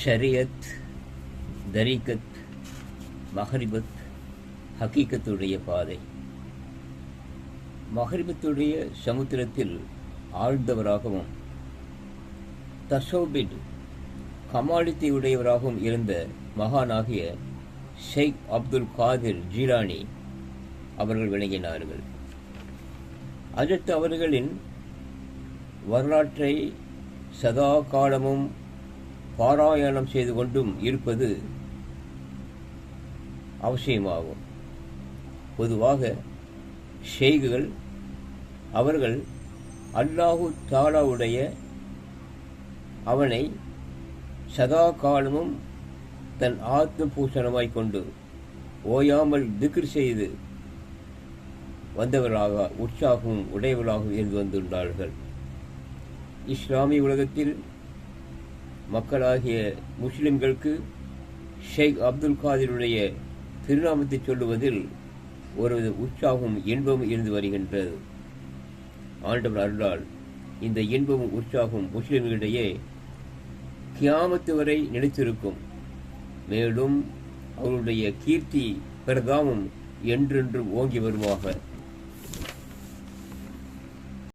ஷரியத், தரீகத், மஹரிபத், ஹகீகத்துடைய பாதை. மஹரிபத்துடைய சமுத்திரத்தில் ஆழ்ந்தவராகவும் தஷோபிட் கமாலித்தி உடையவராகவும் இருந்த மகானாகிய ஷேக் அப்துல் காதிர் ஜீலானி அவர்கள் விளங்கினார்கள். அடுத்து அவர்களின் வரலாற்றை சதா காலமும் பாராயணம் செய்து கொண்டும் இருப்பது அவசியமாகும். பொதுவாக ஷேக்குகள் அவர்கள் அல்லாஹு தாலாவுடைய அவனை சதா காலமும் தன் ஆத்ம பூஷணமாய் கொண்டு ஓயாமல் திக்ர் செய்து வந்தவர்களாக உற்சாகமும் உடையவர்களாக இருந்து வந்துள்ளார்கள். இஸ்லாமிய உலகத்தில் மக்களாகிய முஸ்லிம்களுக்கு ஷேக் அப்துல் காதிருடைய திருநாமத்தை சொல்லுவதில் ஒரு உற்சாகமும் இன்பமும் இருந்து வருகின்றது. ஆண்டவர் அருளால் இந்த இன்பமும் உற்சாகமும் முஸ்லிம்களிடையே கியாமத்து வரை நிலைத்திருக்கும். மேலும் அவருடைய கீர்த்தி பிரதாமும் என்றென்றும் ஓங்கி வருமாக.